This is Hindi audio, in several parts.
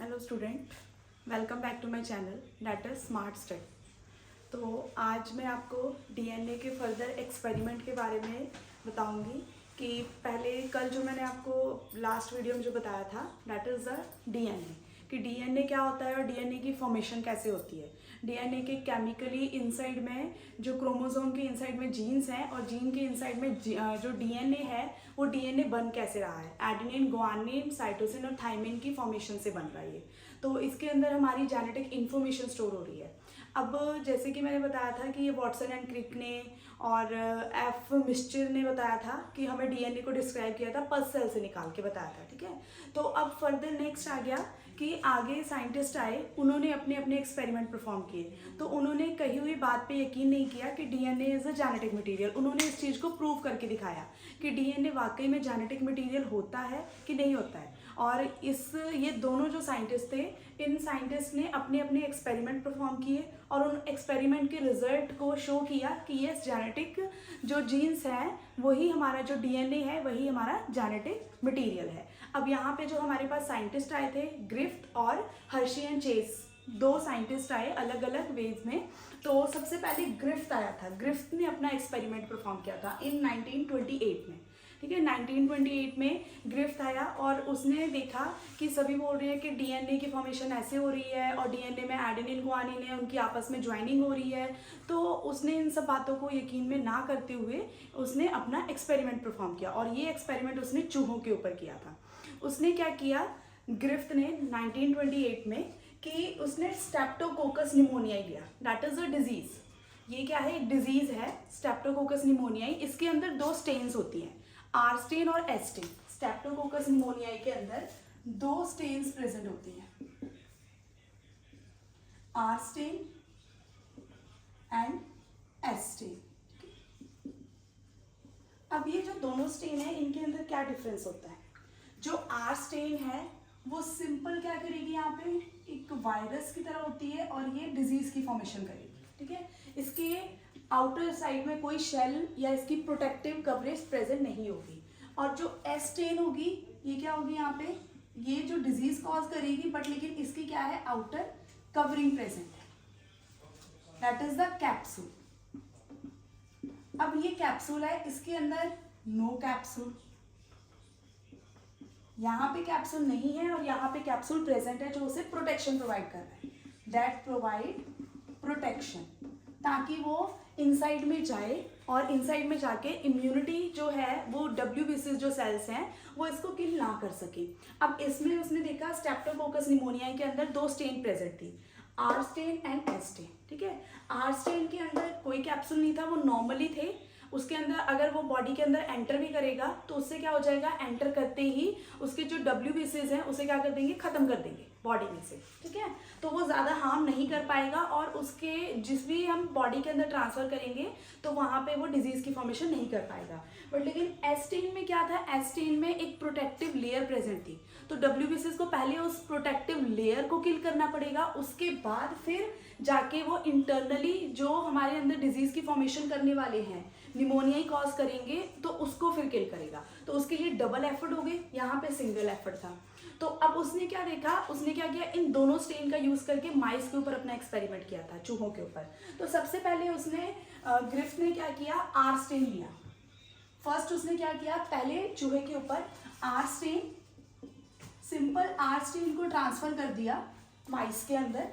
Hello student, welcome back to my channel that is smart study. तो आज मैं आपको डीएनए के फर्दर एक्सपेरिमेंट के बारे में बताऊंगी कि पहले कल जो मैंने आपको लास्ट वीडियो में जो बताया था दैट इज़ द डीएनए, कि डीएनए क्या होता है और डीएनए की फॉर्मेशन कैसे होती है। डीएनए के केमिकली इनसाइड में जो क्रोमोसोम के इनसाइड में जीन्स हैं और जीन के इनसाइड में जो डीएनए है वो डीएनए बन कैसे रहा है। एडेनिन, गुआनिन, साइटोसिन और थाइमिन की फॉर्मेशन से बन रहा है ये। तो इसके अंदर हमारी जेनेटिक इन्फॉर्मेशन स्टोर हो रही है। अब जैसे कि मैंने बताया था कि ये वॉटसन एंड क्रिक ने और एफ मिस्चर ने बताया था कि हमें डीएनए को डिस्क्राइब किया था पल्स सेल से निकाल के बताया था, ठीक है। तो अब फर्दर नेक्स्ट आ गया कि आगे साइंटिस्ट आए, उन्होंने अपने अपने एक्सपेरिमेंट परफॉर्म किए। तो उन्होंने कही हुई बात पे यकीन नहीं किया कि DNA is a genetic material. उन्होंने इस चीज़ को प्रूव करके दिखाया कि डीएनए वाकई में जेनेटिक मटेरियल होता है कि नहीं होता है। और ये दोनों जो साइंटिस्ट थे, इन साइंटिस्ट ने अपने अपने एक्सपेरिमेंट परफॉर्म किए और उन एक्सपेरिमेंट के रिजल्ट को शो किया कि ये जेनेटिक जो जीन्स हैं वही हमारा जो डीएनए है वही हमारा जेनेटिक मटेरियल है। अब यहाँ पे जो हमारे पास साइंटिस्ट आए थे, ग्रिफ्थ और हर्शी एंड चेस, दो साइंटिस्ट आए अलग अलग वेज में। तो सबसे पहले ग्रिफ्थ आया था। ग्रिफ्थ ने अपना एक्सपेरिमेंट परफॉर्म किया था इन 1928 में, ठीक है। 1928 में ग्रिफ्थ आया और उसने देखा कि सभी बोल रहे हैं कि डीएनए की फॉर्मेशन ऐसे हो रही है और डीएनए में एडेनिन गुआनिन है, उनकी आपस में ज्वाइनिंग हो रही है। तो उसने इन सब बातों को यकीन में ना करते हुए उसने अपना एक्सपेरिमेंट परफॉर्म किया और ये एक्सपेरिमेंट उसने चूहों के ऊपर किया था। उसने क्या किया ग्रिफ्थ ने 1928 में कि उसने स्ट्रेप्टोकोकस निमोनियाई लिया, दैट इज़ अ डिजीज़। ये क्या है, एक डिजीज़ है स्ट्रेप्टोकोकस निमोनियाई। इसके अंदर दो स्टेन्स होती हैं, आर स्टेन और एस स्टेन। स्ट्रेप्टोकोकस निमोनियाई के अंदर दो स्टेन्स प्रेजेंट होती हैं, R strain and S strain. अब ये जो दोनों स्टेन है इनके अंदर क्या डिफरेंस होता है। जो आर स्टेन है वो सिंपल क्या करेगी, यहाँ पे एक वायरस की तरह होती है और ये डिजीज की फॉर्मेशन करेगी, ठीक है। इसके आउटर साइड में कोई शेल या इसकी प्रोटेक्टिव कवरेज प्रेजेंट नहीं होगी। और जो एस स्टेन होगी ये क्या होगी, यहाँ पे ये जो डिजीज कॉज करेगी बट लेकिन इसकी क्या है, आउटर कवरिंग प्रेजेंट है, दैट इज द कैप्सूल। अब ये कैप्सूल है, इसके अंदर नो कैप्सूल, यहाँ पे कैप्सूल नहीं है और यहाँ पे कैप्सूल प्रेजेंट है जो उसे प्रोटेक्शन प्रोवाइड कर रहा है, दैट प्रोवाइड प्रोटेक्शन, ताकि वो इनसाइड में जाए और इनसाइड में जाके इम्यूनिटी जो है वो WBC जो सेल्स हैं वो इसको किल ना कर सके। अब इसमें उसने देखा स्ट्रेप्टोकोकस निमोनियाई के अंदर दो स्टेन प्रेजेंट थी, R strain and S strain, ठीक है। आर स्टेन के अंदर कोई कैप्सूल नहीं था, वो नॉर्मली थे। उसके अंदर अगर वो बॉडी के अंदर एंटर भी करेगा तो उससे क्या हो जाएगा, एंटर करते ही उसके जो WBCs हैं उसे क्या कर देंगे, खत्म कर देंगे बॉडी में से, ठीक है। तो वो ज़्यादा हार्म नहीं कर पाएगा और उसके जिस भी हम बॉडी के अंदर ट्रांसफ़र करेंगे तो वहाँ पे वो डिजीज़ की फॉर्मेशन नहीं कर पाएगा। बट लेकिन एस स्टेन में क्या था, एस स्टेन में एक प्रोटेक्टिव लेयर प्रेजेंट थी। तो WBCs को पहले उस प्रोटेक्टिव लेयर को किल करना पड़ेगा, उसके बाद फिर जाके वो इंटरनली जो हमारे अंदर डिजीज़ की फॉर्मेशन करने वाले हैं, निमोनिया ही कॉज करेंगे, तो उसको फिर किल करेगा। तो उसके लिए डबल एफर्ट हो गए, यहाँ पे सिंगल एफर्ट था। तो अब उसने क्या देखा, उसने क्या किया, इन दोनों स्टेन का यूज़ करके माइस के ऊपर अपना एक्सपेरिमेंट किया था, चूहों के ऊपर। तो सबसे पहले उसने ग्रिफ्थ ने क्या किया, आर स्टेन लिया। फर्स्ट उसने क्या किया, पहले चूहे के ऊपर R strain, simple R strain को ट्रांसफर कर दिया माइस के अंदर,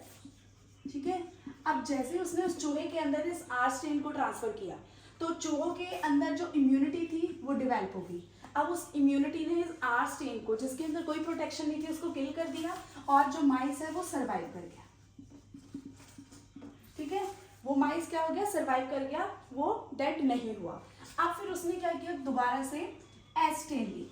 ठीक है। अब जैसे उसने उस चूहे के अंदर इस आर स्टेन को ट्रांसफर किया तो चूहों के अंदर जो इम्यूनिटी थी वो डेवलप हो गई। अब उस इम्यूनिटी ने इस आर स्टेन को, जिसके अंदर कोई प्रोटेक्शन नहीं थी, उसको किल कर दिया और जो माइस है वो सरवाइव कर गया, ठीक है। वो माइस क्या हो गया, सरवाइव कर गया, वो डेड नहीं हुआ। अब फिर उसने क्या किया, दोबारा से एस स्टेन ली।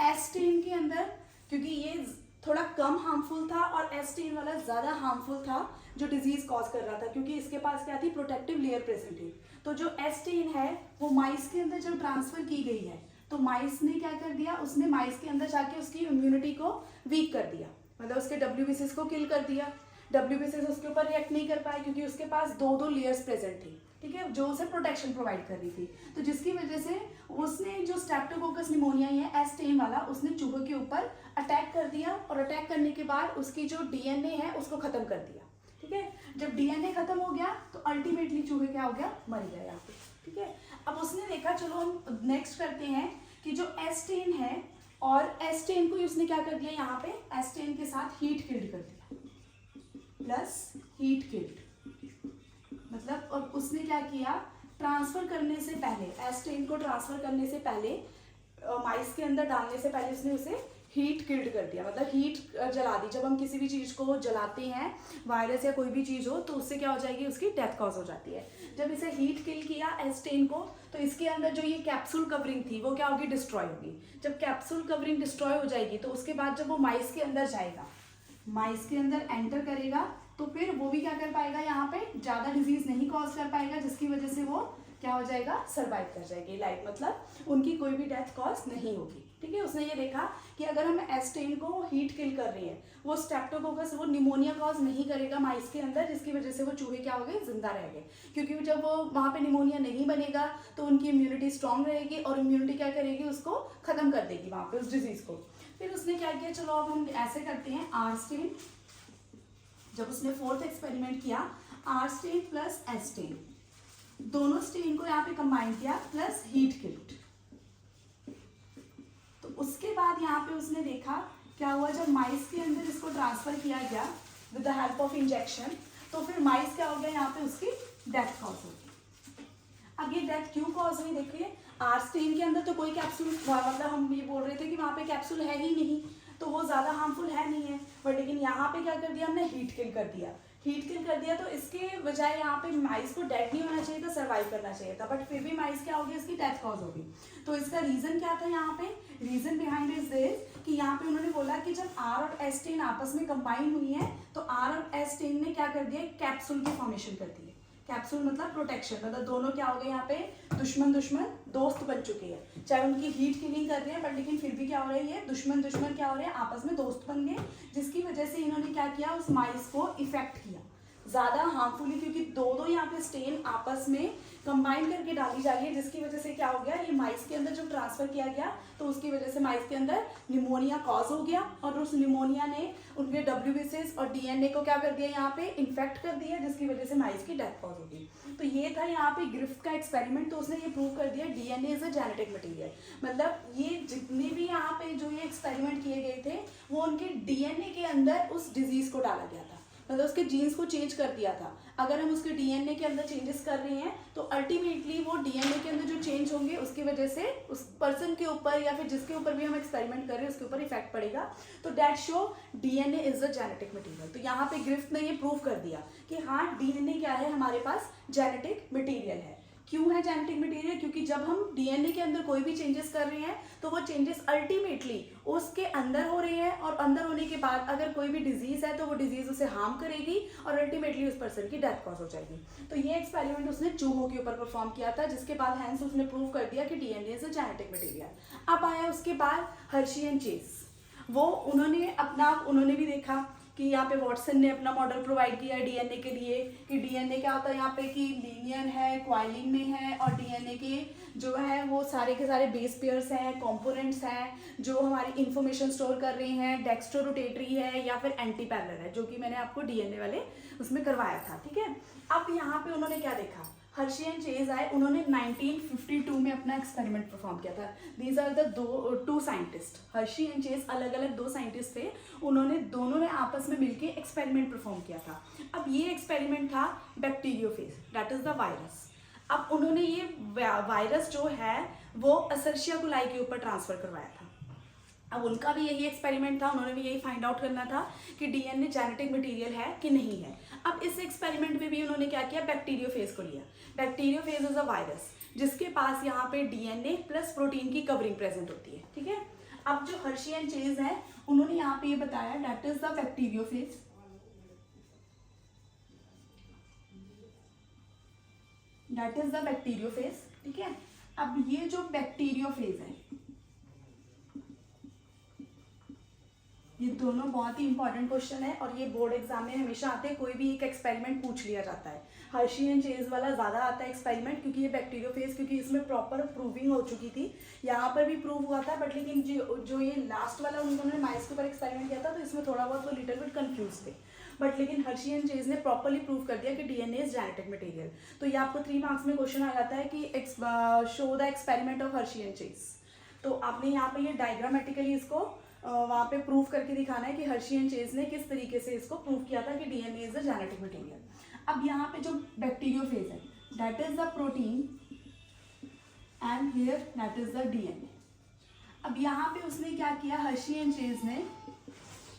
एस स्टेन के अंदर क्योंकि ये थोड़ा कम हार्मफुल था और एस स्टेन वाला ज़्यादा हार्मफुल था जो डिजीज कॉज कर रहा था, क्योंकि इसके पास क्या थी, प्रोटेक्टिव लेयर प्रेजेंट थी। तो जो एस स्टेन है वो माइस के अंदर जब ट्रांसफर की गई है तो माइस ने क्या कर दिया, उसने माइस के अंदर जाके उसकी इम्यूनिटी को वीक कर दिया, मतलब उसके WBCs को किल कर दिया। WBCs उसके ऊपर रिएक्ट नहीं कर पाए क्योंकि उसके पास दो दो लेयर्स प्रेजेंट थी, ठीक है, जो उसे प्रोटेक्शन प्रोवाइड कर रही थी। तो जिसकी वजह से उसने जो स्ट्रेप्टोकोकस निमोनिया है एस स्टेन वाला, उसने चूहों के ऊपर अटैक अटैक कर दिया और अटैक करने के बाद उसकी जो डीएनए है उसको खत्म कर दिया, ठीक है। जब डीएनए खत्म हो गया तो अल्टीमेटली चूहे क्या हो गया, मर गया यहाँ पे, ठीक है। अब उसने देखा, चलो हम नेक्स्ट करते हैं कि जो एस्टेन है और एस्टेन को उसने क्या कर दिया, यहाँ पे एस्टेन के साथ हीट किल्ड कर दिया, प्लस हीट किल्ड मतलब, और उसने क्या किया, ट्रांसफर करने से पहले, एस्टेन को ट्रांसफर करने से पहले, माइस के अंदर डालने से पहले उसने उसे हीट किल्ड कर दिया, मतलब हीट जला दी। जब हम किसी भी चीज़ को जलाते हैं, वायरस या कोई भी चीज़ हो, तो उससे क्या हो जाएगी, उसकी डेथ कॉज हो जाती है। जब इसे हीट किल किया एस्टेन को, तो इसके अंदर जो ये कैप्सूल कवरिंग थी वो क्या होगी, डिस्ट्रॉय होगी। जब कैप्सूल कवरिंग डिस्ट्रॉय हो जाएगी तो उसके बाद जब वो माइस के अंदर जाएगा, माइस के अंदर एंटर करेगा, तो फिर वो भी क्या कर पाएगा, यहाँ पे ज़्यादा डिजीज नहीं कॉज कर पाएगा, जिसकी वजह से वो क्या हो जाएगा, सर्वाइव कर जाएगी लाइफ, मतलब उनकी कोई भी डेथ कॉज नहीं होगी, ठीक है। उसने ये देखा कि अगर हम एस्टेन को हीट किल कर रहे हैं, वो स्ट्रेप्टोकोकस, वो निमोनिया कॉज नहीं करेगा माइस के अंदर, जिसकी वजह से वो चूहे क्या हो गए, जिंदा रह गए। क्योंकि जब वो वहाँ पे निमोनिया नहीं बनेगा तो उनकी इम्यूनिटी स्ट्रांग रहेगी, और इम्यूनिटी क्या करेगी, उसको खत्म कर देगी वहाँ पे उस डिजीज को। फिर उसने क्या किया, चलो अब हम ऐसे करते हैं, आरस्टेन, जब उसने फोर्थ एक्सपेरिमेंट किया, आरस्टेन प्लस एस्टेन, दोनों स्टेन को यहाँ पे कंबाइन किया, प्लस हीट किल्ड। तो उसके बाद यहाँ पे उसने देखा क्या हुआ, जब माइस के अंदर इसको ट्रांसफर किया गया with the help of injection, तो फिर माइस क्या हो गया, यहाँ पे उसकी डेथ कॉज हो गई। अब ये डेथ क्यों कॉज हुई, देखिए आरस्टेन के अंदर तो कोई कैप्सूल, मतलब हम ये बोल रहे थे कि वहाँ पे कैप्सूल है ही नहीं, तो वो ज़्यादा हार्मफुल है नहीं है, बट लेकिन यहाँ पे क्या कर दिया हमने, हीट किल कर दिया। हीट किल कर दिया तो इसके बजाय यहाँ पे माइस को डेड नहीं होना चाहिए था, सर्वाइव करना चाहिए था, बट फिर भी माइस क्या होगी, इसकी डेथ कॉज होगी। तो इसका रीजन क्या था, यहाँ पे रीजन बिहाइंड इज दिस कि यहाँ पे उन्होंने बोला कि जब आर और एस्टेन आपस में कंबाइन हुई है, तो आर और एस्टेन ने क्या कर दिया, कैप्सूल की फॉर्मेशन कर दी है। कैप्सूल मतलब प्रोटेक्शन, मतलब दोनों क्या हो गए, यहाँ पे दुश्मन दुश्मन दोस्त बन चुके हैं। चाहे उनकी हीट किलिंग कर रहे हैं, बट लेकिन फिर भी क्या हो रही है, दुश्मन दुश्मन क्या हो रहे हैं, आपस में दोस्त बन गए, जिसकी वजह से इन्होंने क्या किया, उस माइस को इफेक्ट किया ज़्यादा हार्मफुली, क्योंकि दो यहाँ पे स्टेन आपस में कंबाइन करके डाली जा रही है, जिसकी वजह से क्या हो गया, ये माइस के अंदर जब ट्रांसफर किया गया तो उसकी वजह से माइस के अंदर निमोनिया कॉज हो गया, और उस निमोनिया ने उनके WBCs और DNA को क्या कर दिया, यहाँ पे इन्फेक्ट कर दिया, जिसकी वजह से माइस की डेथ कॉज हो गई। तो ये था यहाँ पे ग्रिफ्ट का एक्सपेरिमेंट। तो उसने ये प्रूव कर दिया DNA is a genetic material, मतलब ये जितने भी यहाँ पे जो ये एक्सपेरिमेंट किए गए थे, वो उनके DNA के अंदर उस डिजीज को डाला गया था, मतलब उसके जीन्स को चेंज कर दिया था। अगर हम उसके डीएनए के अंदर चेंजेस कर रहे हैं, तो अल्टीमेटली वो डीएनए के अंदर जो चेंज होंगे उसकी वजह से उस पर्सन के ऊपर या फिर जिसके ऊपर भी हम एक्सपेरिमेंट कर रहे हैं उसके ऊपर इफेक्ट पड़ेगा। तो that show DNA is a genetic material. तो यहाँ पे ग्रिफ्ट ने ये प्रूव कर दिया कि हाँ, डीएनए क्या है, हमारे पास जेनेटिक मटेरियल है। क्यों है जेनेटिक मटेरियल, क्योंकि जब हम डीएनए के अंदर कोई भी चेंजेस कर रहे हैं, तो वो चेंजेस अल्टीमेटली उसके अंदर हो रहे हैं, और अंदर होने के बाद अगर कोई भी डिजीज है तो वो डिजीज उसे हार्म करेगी, और अल्टीमेटली उस पर्सन की डेथ कॉज हो जाएगी। तो ये एक्सपेरिमेंट उसने चूहों के ऊपर परफॉर्म किया था, जिसके बाद हैंस उसने प्रूव कर दिया कि DNA is a genetic material. अब आया उसके बाद हर्शी एंड चेस, वो उन्होंने भी देखा कि यहाँ पे वॉटसन ने अपना मॉडल प्रोवाइड किया है डीएनए के लिए, कि डीएनए क्या होता है यहाँ पे कि लीनियर है, क्वाइलिन में है, और डीएनए के जो है वो सारे के सारे बेस पेयर्स हैं, कंपोनेंट्स हैं जो हमारी इंफॉर्मेशन स्टोर कर रहे हैं, डेक्स्ट्रो रोटेटरी है या फिर एंटी पैरेलल है, जो कि मैंने आपको डीएनए वाले उसमें करवाया था, ठीक है। अब यहाँ पे उन्होंने क्या देखा, हर्शी एंड चेज आए, उन्होंने 1952 में अपना एक्सपेरिमेंट परफॉर्म किया था। These are the two scientist, Hershey and Chase अलग अलग दो साइंटिस्ट थे, दोनों ने आपस में मिलकर एक्सपेरिमेंट परफॉर्म किया था। अब ये एक्सपेरिमेंट था bacteriophage, that is the virus. अब उन्होंने ये वायरस जो है वो असर्शिया कोलाई के ऊपर ट्रांसफर करवाया था। अब उनका भी यही एक्सपेरिमेंट था, उन्होंने भी यही फाइंड आउट करना था कि डीएनए जेनेटिक मटेरियल है कि नहीं है। अब इस एक्सपेरिमेंट में भी उन्होंने क्या किया, बैक्टीरियोफेज को लिया। बैक्टीरियोफेज इज अ वायरस जिसके पास यहाँ पे डीएनए प्लस प्रोटीन की कवरिंग प्रेजेंट होती है, ठीक है। अब जो हर्शी एंड चेज है उन्होंने यहाँ पे ये बताया that is the bacteriophage, that is the bacteriophage, ठीक है। अब ये जो बैक्टीरियोफेज है, ये दोनों बहुत ही इंपॉर्टेंट क्वेश्चन है और ये बोर्ड एग्जाम में हमेशा आते हैं। कोई भी एक एक्सपेरिमेंट पूछ लिया जाता है। हर्शी एंड चेज वाला ज़्यादा आता है एक्सपेरिमेंट, क्योंकि ये बैक्टीरियोफेज, क्योंकि इसमें प्रॉपर प्रूविंग हो चुकी थी। यहाँ पर भी प्रूव हुआ था, बट लेकिन जो ये लास्ट वाला उन्होंने माइस के ऊपर एक्सपेरिमेंट किया था, तो इसमें थोड़ा बहुत वो लिटिल बिट कंफ्यूज थे। बट लेकिन हर्शी एंड चेज ने प्रॉपरली प्रूव कर दिया कि डीएनए इज जेनेटिक मटेरियल। तो ये आपको 3 मार्क्स में क्वेश्चन आ जाता है कि show the experiment of Hershey and chase. तो आपने यहाँ पे ये डायग्रामेटिकली इसको वहाँ पे प्रूव करके दिखाना है कि हर्शी एंड चेज ने किस तरीके से इसको प्रूव किया था कि DNA is the genetic material. अब यहाँ पे जो बैक्टीरियोफेज है, that is the protein and here that is the DNA. अब यहाँ पे उसने क्या किया, हर्शी एंड चेज ने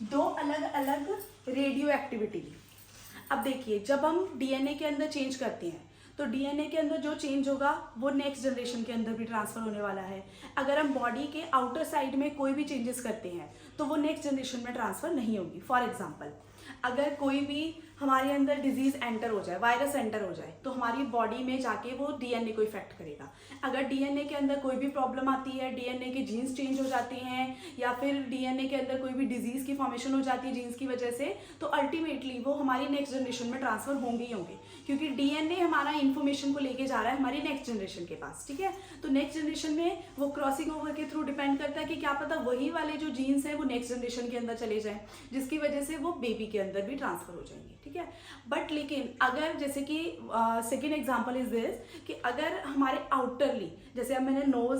2 अलग अलग रेडियो एक्टिविटी ली। अब देखिए, जब हम डीएनए के अंदर चेंज करते हैं तो डीएनए के अंदर जो चेंज होगा वो नेक्स्ट जनरेशन के अंदर भी ट्रांसफर होने वाला है। अगर हम बॉडी के आउटर साइड में कोई भी चेंजेस करते हैं तो वो नेक्स्ट जनरेशन में ट्रांसफर नहीं होगी। फॉर एग्जांपल, अगर कोई भी हमारे अंदर डिजीज एंटर हो जाए, वायरस एंटर हो जाए, तो हमारी बॉडी में जाके वो डीएनए को इफेक्ट करेगा। अगर डीएनए के अंदर कोई भी प्रॉब्लम आती है, डीएनए के जीन्स चेंज हो जाते हैं या फिर डीएनए के अंदर कोई भी डिजीज की फॉर्मेशन हो जाती है जीन्स की वजह से, तो अल्टीमेटली वो हमारी नेक्स्ट जनरेशन में ट्रांसफर होंगे ही होंगे, क्योंकि डीएनए हमारा इन्फॉर्मेशन को लेके जा रहा है हमारी नेक्स्ट जनरेशन के पास। ठीक है, तो नेक्स्ट जनरेशन में वो क्रॉसिंग ओवर के थ्रू डिपेंड करता है कि क्या पता वही वाले जो जीन्स हैं वो नेक्स्ट जनरेशन के अंदर चले जाएं, जिसकी वजह से वो बेबी के अंदर भी ट्रांसफर हो जाएंगे। ठीक है, बट लेकिन अगर जैसे कि सेकेंड एग्जाम्पल इज दिस कि अगर हमारे आउटरली, जैसे अब मैंने नोज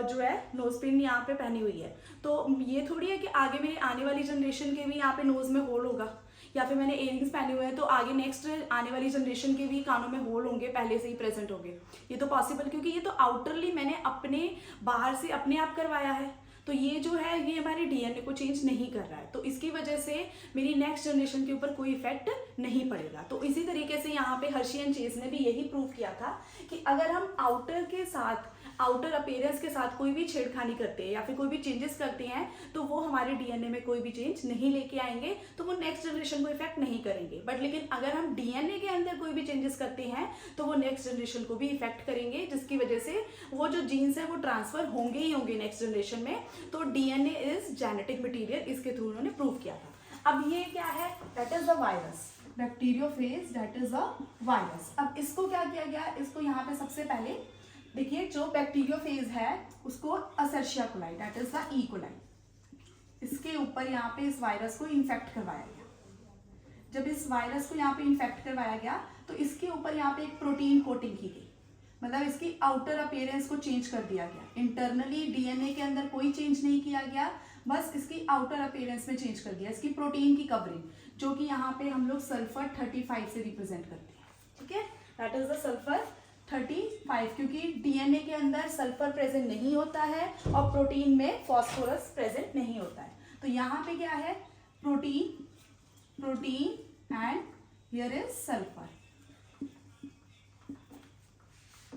जो है नोज पिन यहाँ पे पहनी हुई है, तो ये थोड़ी है कि आगे मेरी आने वाली जनरेशन के भी यहाँ पे नोज में होल होगा, या फिर मैंने इयरिंग्स पहने हुए हैं तो आगे नेक्स्ट आने वाली जनरेशन के भी कानों में होल होंगे, पहले से ही प्रेजेंट होंगे। ये तो पॉसिबल, क्योंकि ये तो आउटरली मैंने अपने बाहर से अपने आप करवाया है। तो ये जो है ये हमारे डीएनए को चेंज नहीं कर रहा है, तो इसकी वजह से मेरी नेक्स्ट जनरेशन के ऊपर कोई इफेक्ट नहीं पड़ेगा। तो इसी तरीके से यहाँ पे हर्शी एंड चेज ने भी यही प्रूव किया था कि अगर हम आउटर के साथ, आउटर अपीयरेंस के साथ कोई भी छेड़खानी करते हैं या फिर कोई भी चेंजेस करते हैं तो वो हमारे डीएनए में कोई भी चेंज नहीं लेके आएंगे, तो वो नेक्स्ट जनरेशन को इफेक्ट नहीं करेंगे। बट लेकिन अगर हम डीएनए के अंदर कोई भी चेंजेस करते हैं तो वो नेक्स्ट जनरेशन को भी इफेक्ट करेंगे, जिसकी वजह से वो जो जीन्स है वो ट्रांसफर होंगे ही होंगे नेक्स्ट जनरेशन में। तो डीएनए इज जेनेटिक मटीरियल, इसके थ्रू उन्होंने प्रूव किया था। अब ये क्या है, that is the virus, bacteriophage, that is the virus. अब इसको क्या किया गया, इसको यहाँ पे सबसे पहले देखिए, जो बैक्टीरियोफेज है उसको Escherichia coli, that is the E coli, इसके ऊपर यहाँ पे इस वायरस को इन्फेक्ट करवाया गया। जब इस वायरस को यहाँ पे इन्फेक्ट करवाया गया तो इसके ऊपर यहाँ पे एक प्रोटीन कोटिंग की गई, मतलब इसकी आउटर अपीयरेंस को चेंज कर दिया गया। इंटरनली डीएनए के अंदर कोई चेंज नहीं किया गया, बस इसकी आउटर अपीयरेंस में चेंज कर दिया, इसकी प्रोटीन की कवरिंग, जो कि यहाँ पे हम लोग सल्फर 35 से रिप्रेजेंट करते हैं। ठीक है, दैट इज द सल्फर 35, क्योंकि डीएनए के अंदर सल्फर प्रेजेंट नहीं होता है और प्रोटीन में फॉस्फोरस प्रेजेंट नहीं होता है। तो यहाँ पे क्या है, protein, protein and here is sulphur.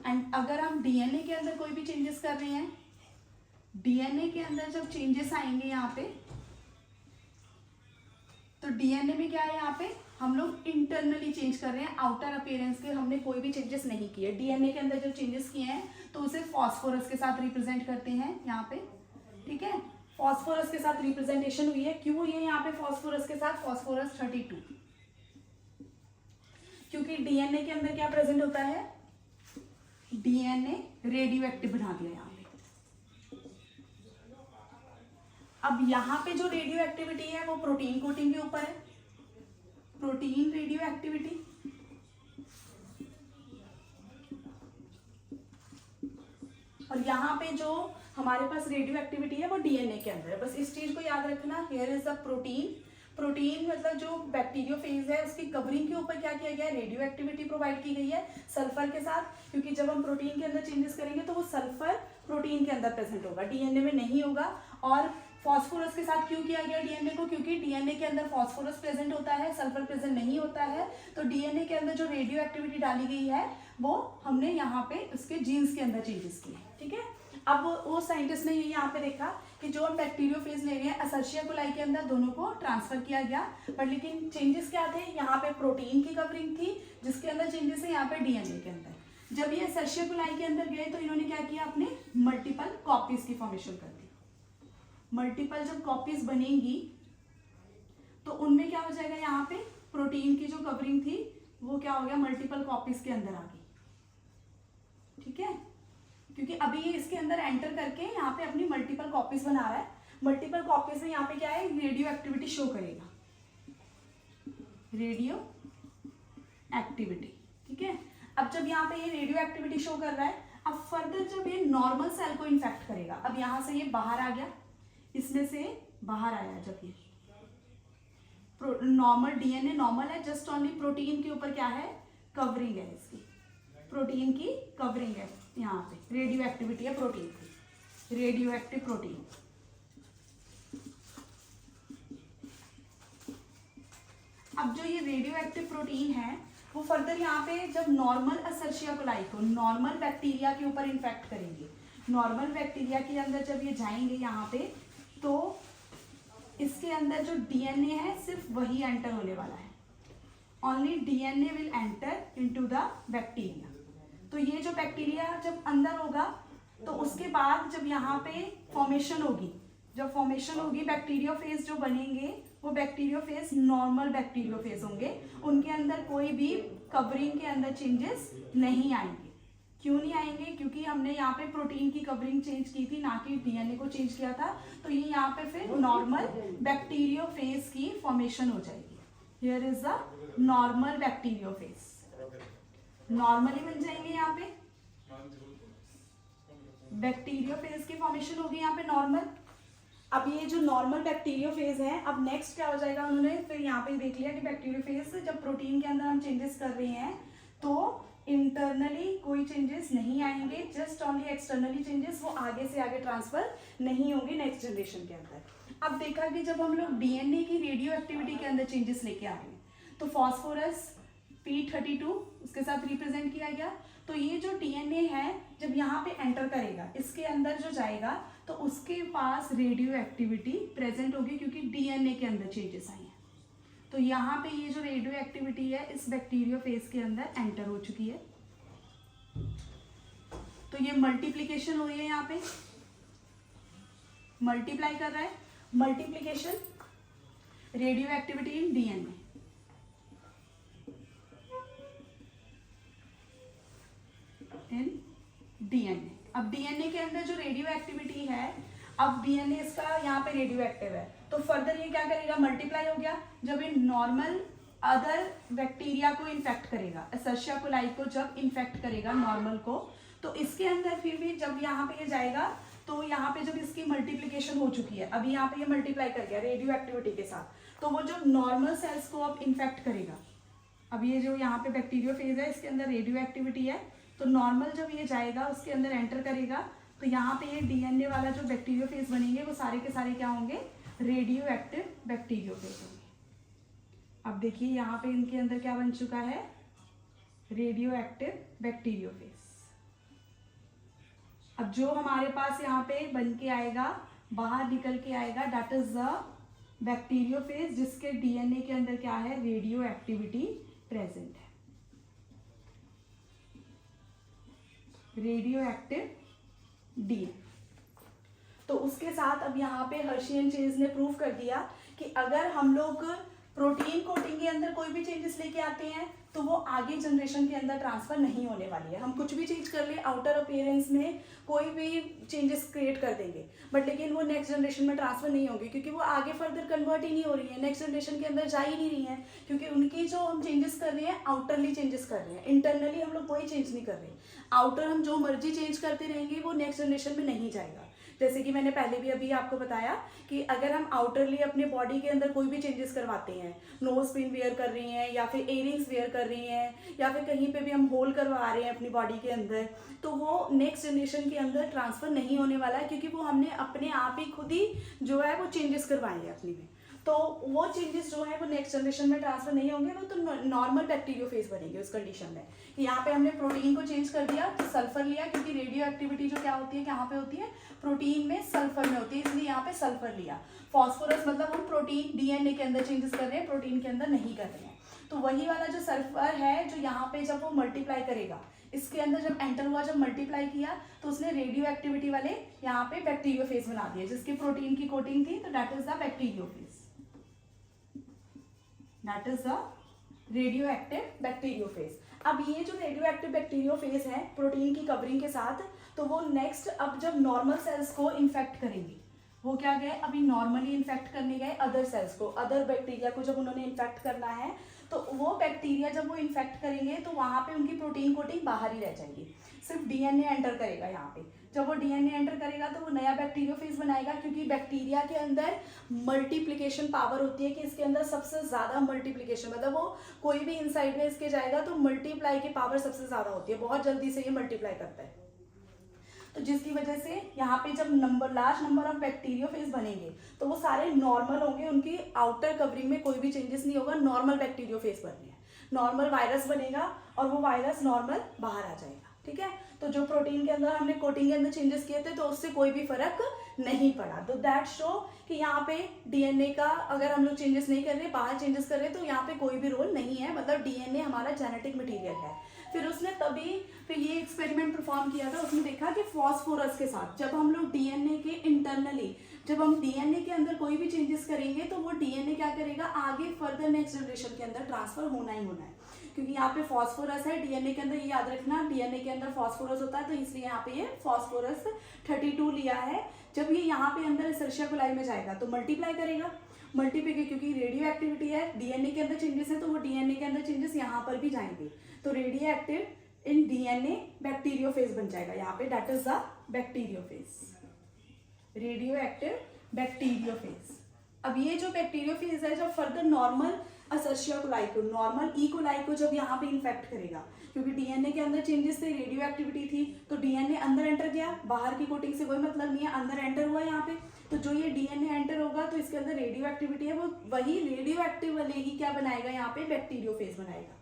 And अगर हम डीएनए के अंदर कोई भी चेंजेस कर रहे हैं, डीएनए के अंदर जब चेंजेस आएंगे यहाँ पे, तो डीएनए में क्या है, यहाँ पे हम लोग इंटरनली चेंज कर रहे हैं, आउटर अपीयरेंस के हमने कोई भी चेंजेस नहीं किए। डीएनए के अंदर जो चेंजेस किए हैं तो उसे फॉस्फोरस के साथ रिप्रेजेंट करते हैं यहाँ पे। ठीक है, फॉस्फोरस के साथ रिप्रेजेंटेशन हुई है। क्यों हुई है यहाँ पे फॉस्फोरस के साथ, फॉस्फोरस 32, क्योंकि डीएनए के अंदर क्या प्रेजेंट होता है, डीएनए रेडियो एक्टिव बना दिया यहाँ पे। अब यहाँ पे जो रेडियो एक्टिविटी है वो प्रोटीन कोटिंग के ऊपर है, प्रोटीन रेडियो एक्टिविटी, और यहाँ पे जो हमारे पास रेडियो एक्टिविटी है वो डीएनए के अंदर है। बस इस चीज को याद रखना, here is the protein, protein मतलब जो बैक्टीरियोफेज है उसकी कवरिंग के ऊपर क्या किया गया है, रेडियो एक्टिविटी प्रोवाइड की गई है सल्फर के साथ, क्योंकि जब हम प्रोटीन के अंदर चेंजेस करेंगे तो वो सल्फर प्रोटीन के अंदर प्रेजेंट होगा, डीएनए में नहीं होगा। और फॉस्फोरस के साथ क्यों किया गया डीएनए को, क्योंकि डीएनए के अंदर फॉस्फोरस प्रेजेंट होता है, सल्फर प्रेजेंट नहीं होता है। तो डीएनए के अंदर जो रेडियो एक्टिविटी डाली गई है वो हमने यहाँ पे उसके जीन्स के अंदर चेंजेस किए। ठीक है, अब वो साइंटिस्ट ने ये यहाँ पे देखा कि जो हम बैक्टीरियोफेज ले रहे हैं असर्शिया कोलाई के अंदर दोनों को ट्रांसफर किया गया, पर लेकिन चेंजेस क्या थे, यहाँ पे प्रोटीन की कवरिंग थी जिसके अंदर चेंजेस है, यहाँ पे डीएनए के अंदर। जब ये असर्शिया कोलाई के अंदर गए तो इन्होंने क्या किया, अपने मल्टीपल कॉपीज की फॉर्मेशन कर दी। मल्टीपल जब कॉपीज बनेंगी उनमें क्या हो जाएगा, यहाँ पे प्रोटीन की जो कवरिंग थी वो क्या हो गया, मल्टीपल कॉपीज के अंदर आ गई। ठीक है, क्योंकि अभी ये इसके अंदर एंटर करके यहाँ पे अपनी मल्टीपल कॉपीज बना रहा है। मल्टीपल कॉपीज में यहाँ पे क्या है, रेडियो एक्टिविटी शो करेगा, रेडियो एक्टिविटी। ठीक है, अब जब यहाँ पे ये रेडियो एक्टिविटी शो कर रहा है, अब फर्दर जब ये नॉर्मल सेल को इन्फेक्ट करेगा, अब यहाँ से ये बाहर आ गया, इसमें से बाहर आया, जब ये नॉर्मल डीएनए नॉर्मल है, जस्ट ओनली प्रोटीन के ऊपर क्या है, कवरिंग है, इसकी प्रोटीन की कवरिंग है, यहाँ पे रेडियो एक्टिविटी है प्रोटीन की, रेडियो एक्टिव प्रोटीन। अब जो ये रेडियो एक्टिव प्रोटीन है वो फर्दर यहाँ पे जब नॉर्मल असर्शिया कोलाई को, नॉर्मल बैक्टीरिया के ऊपर इन्फेक्ट करेंगे, नॉर्मल बैक्टीरिया के अंदर जब ये जाएंगे यहाँ पे, तो इसके अंदर जो डीएनए है सिर्फ वही एंटर होने वाला है, only DNA will enter into the bacteria. तो ये जो बैक्टीरिया जब अंदर होगा तो उसके बाद जब यहाँ पे फॉर्मेशन होगी, जब फॉर्मेशन होगी बैक्टीरियोफेज जो बनेंगे वो बैक्टीरियोफेज नॉर्मल बैक्टीरियोफेज होंगे, उनके अंदर कोई भी कवरिंग के अंदर चेंजेस नहीं आएंगे। क्यों नहीं आएंगे, क्योंकि हमने यहाँ पे प्रोटीन की कवरिंग चेंज की थी, ना कि डीएनए को चेंज किया था। तो ये यहाँ पे फिर नॉर्मल बैक्टीरियोफेज की फॉर्मेशन हो जाएगी। Here is the normal bacteriophage, normally बन जाएंगे यहाँ पे बैक्टीरियोफेज की फॉर्मेशन होगी यहाँ पे नॉर्मल। अब ये जो नॉर्मल बैक्टीरियोफेज है, अब नेक्स्ट क्या हो जाएगा, उन्होंने फिर यहाँ पे देख लिया कि बैक्टीरियोफेज जब प्रोटीन के अंदर हम चेंजेस कर रहे हैं तो इंटरनली कोई चेंजेस नहीं आएंगे, जस्ट ओनली एक्सटर्नली चेंजेस, वो आगे से आगे ट्रांसफर नहीं होंगे नेक्स्ट जनरेशन के अंदर। अब देखा कि जब हम लोग डीएनए की रेडियो एक्टिविटी के अंदर चेंजेस लेके आ रहे हैं, तो फॉस्फोरस P32 उसके साथ रिप्रेजेंट किया गया। तो ये जो डीएनए है जब यहाँ पे एंटर करेगा, इसके अंदर जो जाएगा तो उसके पास रेडियो एक्टिविटी प्रेजेंट होगी, क्योंकि डीएनए के अंदर चेंजेस आई हैं। तो यहाँ पे ये जो रेडियो एक्टिविटी है इस बैक्टीरियोफेज के अंदर एंटर हो चुकी है। तो ये मल्टीप्लिकेशन हो रही है, यहाँ पे मल्टीप्लाई कर रहा है, multiplication radio activity in DNA. In DNA, अब डीएनए के अंदर जो रेडियो एक्टिविटी है, अब डीएनए इसका यहाँ पे रेडियो एक्टिव है, तो फर्दर ये क्या करेगा, मल्टीप्लाई हो गया। जब ये नॉर्मल अदर बैक्टीरिया को इन्फेक्ट करेगा, एसर्शिया कोलाई को जब इन्फेक्ट करेगा नॉर्मल को, तो इसके अंदर फिर भी जब यहाँ पे ये जाएगा तो यहाँ पे जब इसकी मल्टीप्लिकेशन हो चुकी है, अभी यहाँ पे ये मल्टीप्लाई कर गया रेडियो एक्टिविटी के साथ, तो वो जो नॉर्मल सेल्स को अब इन्फेक्ट करेगा। अब ये जो यहाँ पे बैक्टीरियोफेज है इसके अंदर रेडियो एक्टिविटी है, तो नॉर्मल जब ये जाएगा उसके अंदर एंटर करेगा, तो यहाँ पे ये डीएनए वाला जो बैक्टीरियोफेज बनेंगे वो सारे के सारे क्या होंगे, रेडियो एक्टिव बैक्टीरियोफेज होंगे। अब देखिए यहाँ पे इनके अंदर क्या बन चुका है, रेडियो एक्टिव बैक्टीरियोफेज। अब जो हमारे पास यहाँ पे बन के आएगा, बाहर निकल के आएगा, दैट इज द बैक्टीरियोफेज, जिसके डीएनए के अंदर क्या है, रेडियो एक्टिविटी प्रेजेंट है, रेडियो एक्टिव डीएनए। तो उसके साथ अब यहाँ पे हर्शी एंड चेज ने प्रूव कर दिया कि अगर हम लोग प्रोटीन कोटिंग के अंदर कोई भी चेंजेस लेके आते हैं तो वो आगे जनरेशन के अंदर ट्रांसफर नहीं होने वाली है। हम कुछ भी चेंज कर ले, आउटर अपीयरेंस में कोई भी चेंजेस क्रिएट कर देंगे, बट लेकिन वो नेक्स्ट जनरेशन में ट्रांसफर नहीं होगी, क्योंकि वो आगे फर्दर कन्वर्ट ही नहीं हो रही है, नेक्स्ट जनरेशन के अंदर जा ही नहीं रही है, क्योंकि उनकी जो हम चेंजेस कर रहे हैं आउटरली चेंजेस कर रहे हैं, इंटरनली हम लोग कोई चेंज नहीं कर रहे। आउटर हम जो मर्जी चेंज करते रहेंगे वो नेक्स्ट जनरेशन में नहीं जाएगा। जैसे कि मैंने पहले भी अभी आपको बताया कि अगर हम आउटरली अपने बॉडी के अंदर कोई भी चेंजेस करवाते हैं, नोज पिन वेयर कर रही हैं या फिर इयरिंग्स वेयर कर रही हैं या फिर कहीं पे भी हम होल करवा रहे हैं अपनी बॉडी के अंदर, तो वो नेक्स्ट जनरेशन के अंदर ट्रांसफर नहीं होने वाला है, क्योंकि वो हमने अपने आप ही खुद ही जो है वो चेंजेस करवाए हैं अपने में। तो वो चेंजेस जो है वो नेक्स्ट जनरेशन में ट्रांसफर नहीं होंगे, वो तो नॉर्मल बैक्टीरियोफेज बनेंगे उस कंडीशन में। यहाँ पे हमने प्रोटीन को चेंज कर दिया, तो सल्फर लिया, क्योंकि रेडियो एक्टिविटी जो क्या होती है, कहाँ पे होती है, प्रोटीन में, सल्फर में होती है, इसलिए यहाँ पे सल्फर लिया। फॉस्फोरस मतलब हम प्रोटीन डीएनए के अंदर चेंजेस कर रहे हैं, प्रोटीन के अंदर नहीं कर रहे हैं। तो वही वाला जो सल्फर है जो यहाँ पे जब वो मल्टीप्लाई करेगा, इसके अंदर जब एंटर हुआ, जब मल्टीप्लाई किया, तो उसने रेडियो एक्टिविटी वाले यहाँ पे बैक्टीरियोफेज बना दिए, जिसकी प्रोटीन की कोटिंग थी, तो that is the bacteriophage. That is the radio active bacteriophage. अब ये जो रेडियो एक्टिव बैक्टीरियोफेज है प्रोटीन की कवरिंग के साथ, तो वो नेक्स्ट अब जब नॉर्मल सेल्स को इन्फेक्ट करेंगे, वो क्या गए अभी नॉर्मली इन्फेक्ट करने गए अदर सेल्स को, अदर बैक्टीरिया को जब उन्होंने इन्फेक्ट करना है, तो वो बैक्टीरिया जब वो इन्फेक्ट करेंगे तो वहाँ पे उनकी प्रोटीन कोटिंग बाहर ही रह जाएगी, सिर्फ डीएनए एंटर करेगा यहाँ पे। जब वो डीएनए एंटर करेगा तो वो नया बैक्टीरियोफेज बनाएगा, क्योंकि बैक्टीरिया के अंदर मल्टीप्लिकेशन पावर होती है कि इसके अंदर सबसे ज़्यादा मल्टीप्लिकेशन, मतलब वो कोई भी इनसाइड में इसके जाएगा तो मल्टीप्लाई की पावर सबसे ज़्यादा होती है, बहुत जल्दी से ये मल्टीप्लाई करता है। तो जिसकी वजह से यहाँ पे जब लार्ज नंबर ऑफ बैक्टीरियोफेज बनेंगे तो वो सारे नॉर्मल होंगे, उनकी आउटर कवरिंग में कोई भी चेंजेस नहीं होगा, नॉर्मल बैक्टीरियोफेज बन रहे हैं, नॉर्मल वायरस बनेगा और वो वायरस नॉर्मल बाहर आ जाएगा, ठीक है। तो जो प्रोटीन के अंदर हमने कोटिंग के अंदर चेंजेस किए थे तो उससे कोई भी फर्क नहीं पड़ा। तो दैट शो कि यहाँ पे डीएनए का अगर हम लोग चेंजेस नहीं कर रहे, बाहर चेंजेस कर रहे, तो यहाँ पे कोई भी रोल नहीं है, मतलब डीएनए हमारा जेनेटिक मटेरियल है। फिर उसने फिर ये एक्सपेरिमेंट परफॉर्म किया था, उसने देखा कि फॉस्फोरस के साथ जब हम लोग डीएनए के इंटरनली, जब हम डीएनए के अंदर कोई भी चेंजेस करेंगे तो वो डीएनए क्या करेगा, आगे फर्दर नेक्स्ट जनरेशन के अंदर ट्रांसफर होना ही होना है, क्योंकि यहाँ पे फॉस्फोरस है डीएनए के अंदर, ये याद रखना डीएनए के अंदर फॉस्फोरस होता है, तो इसलिए यहाँ पे ये फॉस्फोरस 32 लिया है। जब ये यहाँ पे अंदर एसर्शिया कोलाई में जाएगा तो मल्टीप्लाई करेगा, मल्टीप्लाई क्योंकि रेडियो एक्टिविटी है, डीएनए के अंदर चेंजेस है तो वो डीएनए के अंदर चेंजेस यहाँ पर भी जाएंगे, तो radio active in DNA bacteriophage बन जाएगा यहाँ पे, that is the bacteriophage, radio active bacteriophage. अब ये जो बैक्टीरियोफेज है जब फर्दर नॉर्मल एसर्शिया कोलाई को, नॉर्मल ई कोलाई को जब यहाँ पे इन्फेक्ट करेगा, क्योंकि डीएनए के अंदर चेंजेस थे, रेडियो एक्टिविटी थी, तो डीएनए अंदर एंटर गया, बाहर की कोटिंग से कोई मतलब नहीं है, अंदर एंटर हुआ यहाँ पे, तो जो ये डीएनए एंटर होगा तो इसके अंदर रेडियो एक्टिविटी है, वो वही रेडियो एक्टिव वाले ही क्या बनाएगा यहाँ पे बैक्टीरियोफेज बनाएगा।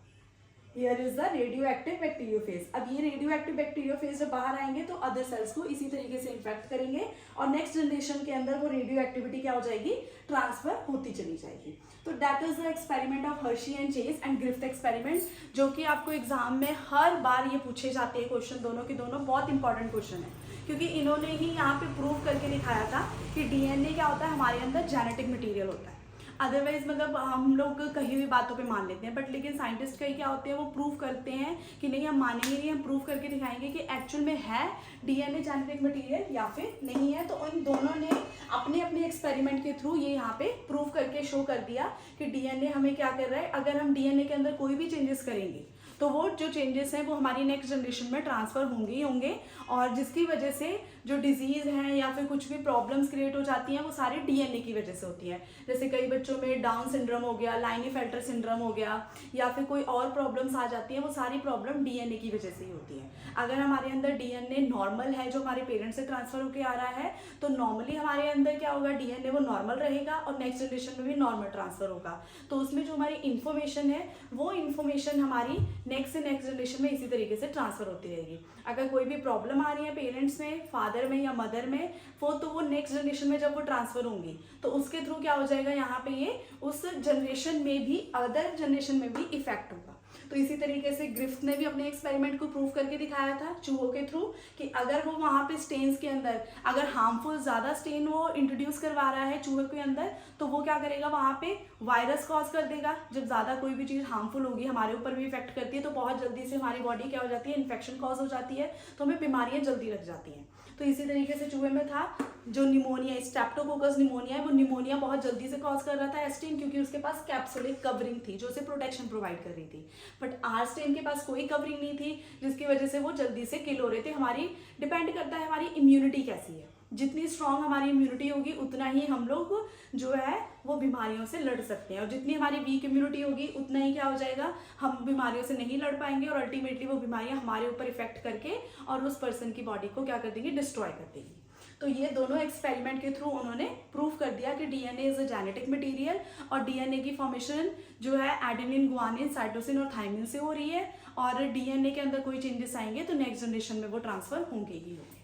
Here is the radioactive bacteriophage। अब ये radioactive bacteriophage जब बाहर आएंगे तो अदर सेल्स को इसी तरीके से इन्फेक्ट करेंगे और नेक्स्ट जनरेशन के अंदर वो रेडियो एक्टिविटी क्या हो जाएगी, ट्रांसफर होती चली जाएगी। तो that is the experiment of Hershey and Chase and Griffith experiment, जो कि आपको एग्जाम में हर बार ये पूछे जाते हैं क्वेश्चन, दोनों के दोनों बहुत इंपॉर्टेंट क्वेश्चन है, क्योंकि इन्होंने ही यहाँ पे प्रूव करके दिखाया था कि डीएनए क्या होता है, हमारे अंदर जेनेटिक मटीरियल होता है। अदरवाइज मतलब हम लोग कहीं भी बातों पे मान लेते हैं, बट लेकिन साइंटिस्ट कहीं क्या होते हैं, वो प्रूव करते हैं कि नहीं हम मानेंगे नहीं, हम प्रूव करके दिखाएंगे कि एक्चुअल में है डीएनए जेनेटिक मटेरियल या फिर नहीं है। तो उन दोनों ने अपने अपने एक्सपेरिमेंट के थ्रू ये यहाँ पे प्रूव करके शो कर दिया कि डीएनए हमें क्या कर रहा है, अगर हम डीएनए के अंदर कोई भी चेंजेस करेंगे तो वो जो चेंजेस हैं वो हमारी नेक्स्ट जनरेशन में ट्रांसफर होंगे ही होंगे, और जिसकी वजह से जो डिजीज़ हैं या फिर कुछ भी प्रॉब्लम्स क्रिएट हो जाती हैं वो सारी डीएनए की वजह से होती है। जैसे कई बच्चों में डाउन सिंड्रोम हो गया, लाइनीफेल्टर सिंड्रोम हो गया, या फिर कोई और प्रॉब्लम्स आ जाती हैं, वो सारी प्रॉब्लम डीएनए की वजह से ही होती है। अगर हमारे अंदर डीएनए नॉर्मल है, जो हमारे पेरेंट्स से ट्रांसफर होकर आ रहा है, तो नॉर्मली हमारे अंदर क्या होगा, डीएनए वो नॉर्मल रहेगा और नेक्स्ट जनरेशन में भी नॉर्मल ट्रांसफर होगा। तो उसमें जो हमारी इन्फॉर्मेशन है वो इन्फॉर्मेशन हमारी नेक्स्ट से नेक्स्ट जनरेशन में इसी तरीके से ट्रांसफर होती रहेगी। अगर कोई भी प्रॉब्लम आ रही है पेरेंट्स में, फादर में या मदर में, वो नेक्स्ट जनरेशन में जब वो ट्रांसफर होंगी तो उसके थ्रू क्या हो जाएगा, यहाँ पे ये उस जनरेशन में भी, अदर जनरेशन में भी इफेक्ट होगा। तो इसी तरीके से ग्रिफ्थ ने भी अपने एक्सपेरिमेंट को प्रूव करके दिखाया था चूहों के थ्रू कि अगर वो वहाँ पे स्टेन्स के अंदर अगर हार्मफुल ज़्यादा स्टेन वो इंट्रोड्यूस करवा रहा है चूहे के अंदर, तो वो क्या करेगा, वहाँ पे वायरस कॉज कर देगा। जब ज़्यादा कोई भी चीज़ हार्मफुल होगी, हमारे ऊपर भी इफेक्ट करती है, तो बहुत जल्दी से हमारी बॉडी क्या हो जाती है, इन्फेक्शन कॉज हो जाती है, तो हमें बीमारियाँ जल्दी लग जाती हैं। तो इसी तरीके से चूहे में था जो निमोनिया, स्ट्रेप्टोकोकस निमोनिया है, वो निमोनिया बहुत जल्दी से कॉज कर रहा था एस्टेन, क्योंकि उसके पास कैप्सुलिक कवरिंग थी जो उसे प्रोटेक्शन प्रोवाइड कर रही थी। बट आर स्टेन के पास कोई कवरिंग नहीं थी, जिसकी वजह से वो जल्दी से किल हो रहे थे। हमारी डिपेंड करता है हमारी इम्यूनिटी कैसी है, जितनी स्ट्रांग हमारी इम्यूनिटी होगी उतना ही हम लोग जो है वो बीमारियों से लड़ सकते हैं, और जितनी हमारी वीक इम्यूनिटी होगी उतना ही क्या हो जाएगा, हम बीमारियों से नहीं लड़ पाएंगे, और अल्टीमेटली वो बीमारियां हमारे ऊपर इफेक्ट करके और उस पर्सन की बॉडी को क्या कर देंगी, डिस्ट्रॉय कर देंगी। तो ये दोनों एक्सपेरिमेंट के थ्रू उन्होंने प्रूव कर दिया कि DNA is a genetic material, और डीएनए की फॉर्मेशन जो है एडेनिन, गुआनिन, साइटोसिन और थायमिन से हो रही है, और डीएनए के अंदर कोई चेंजेस आएंगे तो नेक्स्ट जनरेशन में वो ट्रांसफर होंगे ही होंगे।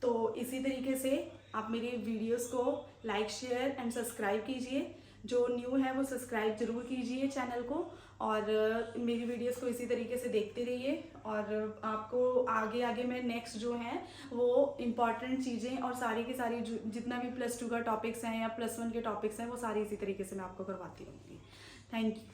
तो इसी तरीके से आप मेरी वीडियोस को लाइक, शेयर एंड सब्सक्राइब कीजिए। जो न्यू है वो सब्सक्राइब जरूर कीजिए चैनल को, और मेरी वीडियोस को इसी तरीके से देखते रहिए। और आपको आगे आगे मैं नेक्स्ट जो है वो इम्पॉर्टेंट चीज़ें और सारी की सारी जितना भी +2 का टॉपिक्स हैं या +1 के टॉपिक्स हैं वो सारी इसी तरीके से मैं आपको करवाती रहूँगी। Thank you.